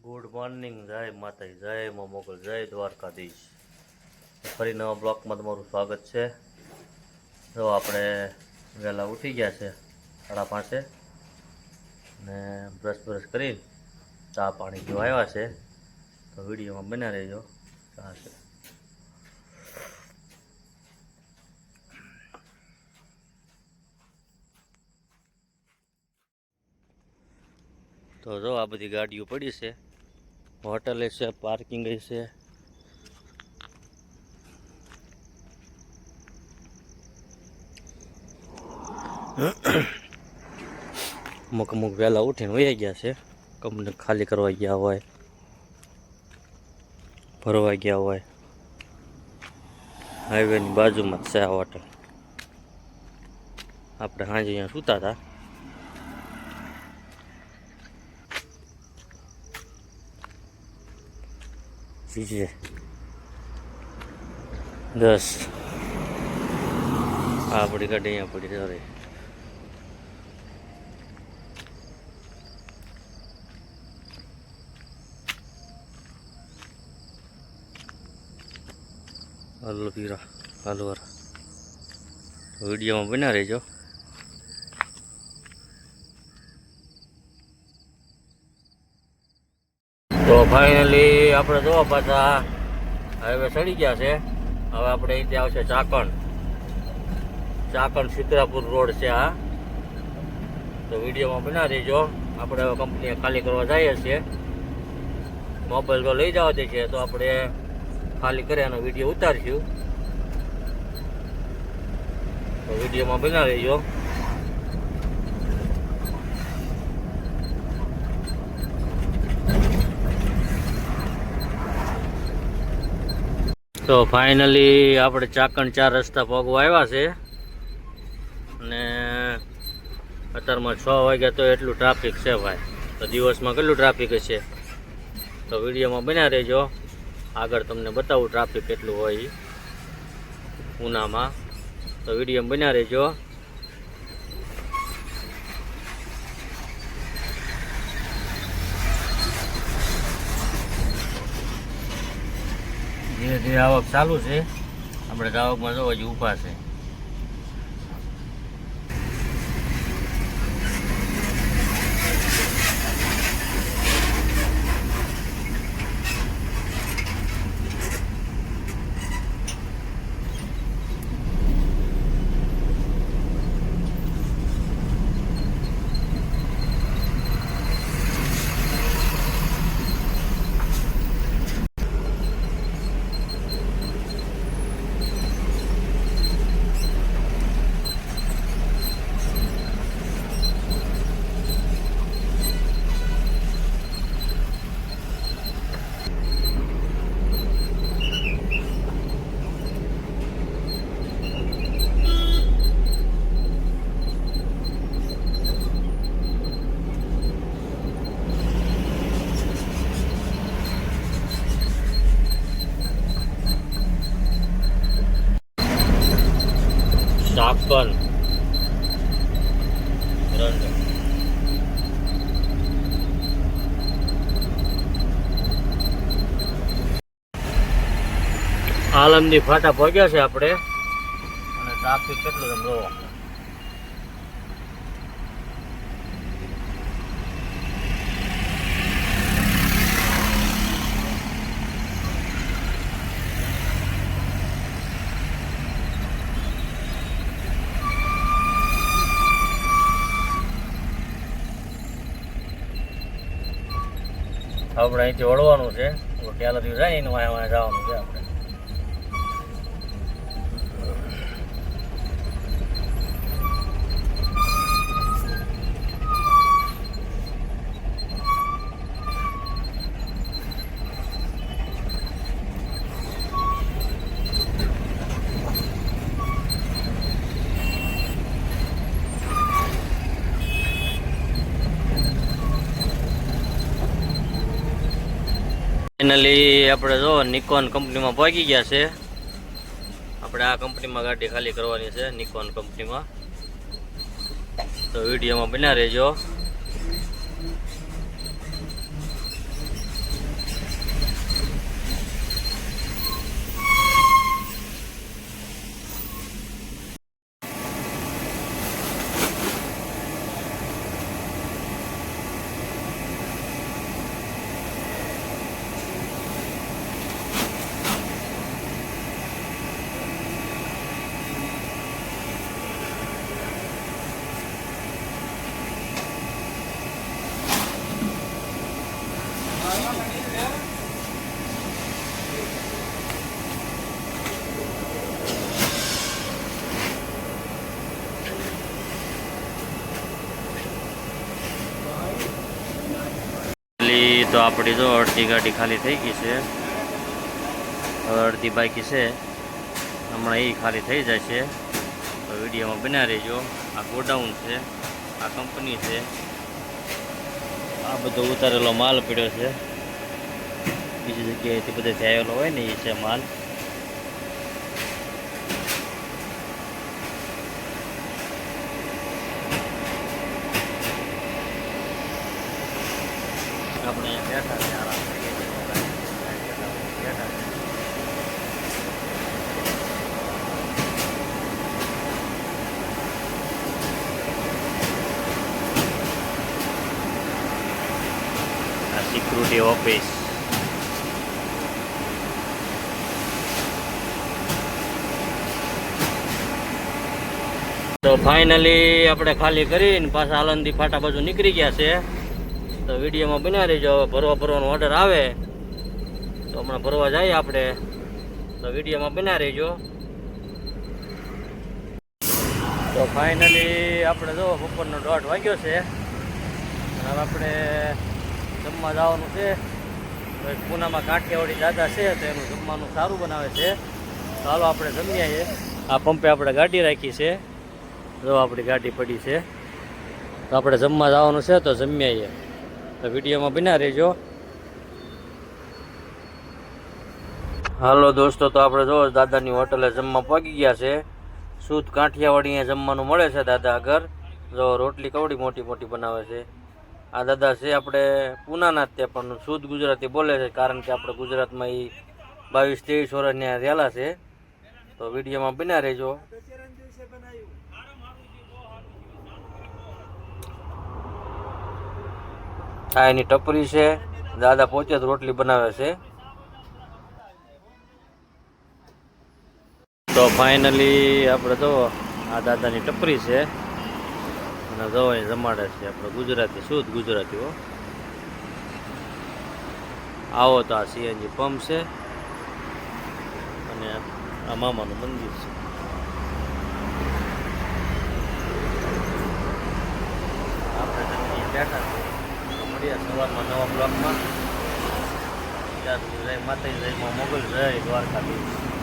Good morning, જય માતાજી, જય મા મોગલ, જય દ્વારકાધીશ. ફરી નવા બ્લોકમાં તમારું સ્વાગત છે. જો આપણે વહેલા ઉઠી ગયા છે 5:30 ને બ્રશ કરી ચા પાણી પીવા આવ્યા છે. તો વિડીયોમાં બન્યા રહેજો. ચા છે તો જો આ બધી ગાડીઓ પડી છે. હોટલ છે, પાર્કિંગ છે. અમુક વહેલા ઉઠીને વહી ગયા છે. કંપની ખાલી કરવા ગયા હોય, ભરવા ગયા હોય. હાઈવેની બાજુમાં જ છે આ હોટલ. આપણે સાંજે અહીંયા સૂતા હતા. બીજે 10 આપણી ગાડી અહીંયા પડી સોરી. હાલો પીરા હાલવાર વિડીયોમાં બન્યા રહેજો. તો ફાઇનલી આપણે જો પાછા હાઈવે ચડી ગયા છે. હવે આપણે અહીંથી આવશે ચાકણ સિદ્ધરાપુર રોડ છે આ. તો વિડીયોમાં બના રહેજો. આપણે હવે કંપનીએ ખાલી કરવા જઈએ છીએ. મોબાઈલ તો લઈ જવા દે છે, તો આપણે ખાલી કરી એનો વિડીયો ઉતારશું. તો વિડીયોમાં બના રહેજો. તો ફાઇનલી આપણે ચાકણ 4 રસ્તા પગવા આવ્યા છે. અને અત્યારમાં 6 વાગ્યા તો એટલું ટ્રાફિક છે ભાઈ. તો દિવસમાં કેટલું ટ્રાફિક હશે. તો વિડીયોમાં બન્યા રહેજો. આગળ તમને બતાવું ટ્રાફિક કેટલું હોય ઉનામાં. તો વિડીયોમાં બન્યા રહેજો. ધીરે ધીરે આવક ચાલુ છે. આપણે આવકમાં જો હજી ઊભા છે. ચાકણ આલમદી ફાટા પહોંચ્યા છે આપણે. અને ટ્રાફિક કેટલું તમે જોવો. આપણે અહીંથી વળવાનું છે. ત્યાં લગી જાય ને વાયા જવાનું છે આપણે. ફાઇનલી આપણે જો નિકોન કંપનીમાં પહોંચી ગયા છે. આપણે આ કંપનીમાં ગાડી ખાલી કરવાની છે, નિકોન કંપનીમાં. તો વિડીયોમાં બન્યા રહેજો. તો આપણી જો અડધી ગાડી ખાલી થઈ ગઈ છે, હવે અડધી બાકી છે, હમણાં એ ખાલી થઈ જાય છે. તો વિડીયોમાં બન્યા રહેજો. આ ગોડાઉન છે, આ કંપની છે, આ બધો ઉતારેલો માલ પડ્યો છે, બીજી જગ્યાએથી બધેથી આવેલો હોય ને એ છે માલ. આપણે બેઠા છે, આરામ કરીએ છીએ, બેઠા છે. આ સિક્યુરિટી ઓફિસ. તો ફાઇનલી આપણે ખાલી કરીને પાછા આલંદી ફાટા બાજુ નીકળી ગયા છે. તો વિડીયોમાં બન્યા રહીજો. હવે ભરવાનો ઓર્ડર આવે તો હમણાં ભરવા જઈએ આપણે. તો વિડીયોમાં બન્યા રહીજો. તો ફાઇનલી આપણે જો બપોરનો 1:30 વાગ્યો છે. હવે આપણે જમવા જવાનું છે. તો પૂનામાં કાઠિયાવાડી દાદા છે, તો એનું જમવાનું સારું બનાવે છે. ચાલો આપણે જમી આવીએ. આ પંપે આપણે ગાડી રાખી છે, જો આપણી ગાડી પડી છે. તો આપણે જમવા જવાનું છે, તો જમી આવીએ. તો વિડીયોમાં બન્યા રહેજો. હાલો દોસ્તો, તો આપણે જો દાદાની હોટલે જમવા પહોંચી ગયા છે. શુદ્ધ કાઠિયાવાડી અહીંયા જમવાનું મળે છે દાદા આગળ. જો રોટલી કવડી મોટી મોટી બનાવે છે. આ દાદા છે આપણે પૂનાના જ, તે પણ શુદ્ધ ગુજરાતી બોલે છે, કારણ કે આપણે ગુજરાતમાં એ 22-23 વર્ષ રહેલા છે. તો વિડીયોમાં બન્યા રહેજો. આ એની ટપરી છે, દાદા પોતે જ રોટલી બનાવે છે. તો ફાઇનલી આપણે જો આ દાદાની ટપરી છે, અને જો અહીં જમાડે છે આપણે ગુજરાતી, શુદ્ધ ગુજરાતીઓ. આવો તો આ સીએનજી પંપ છે, અને આ મામાનું મંદિર છે. આપણે બેઠા છે. મળીએ સવારમાં નવા બ્લોકમાં. ત્યાં સુધી જય માતાજી, જય મા મોગલ, જય દ્વારકાધીશ.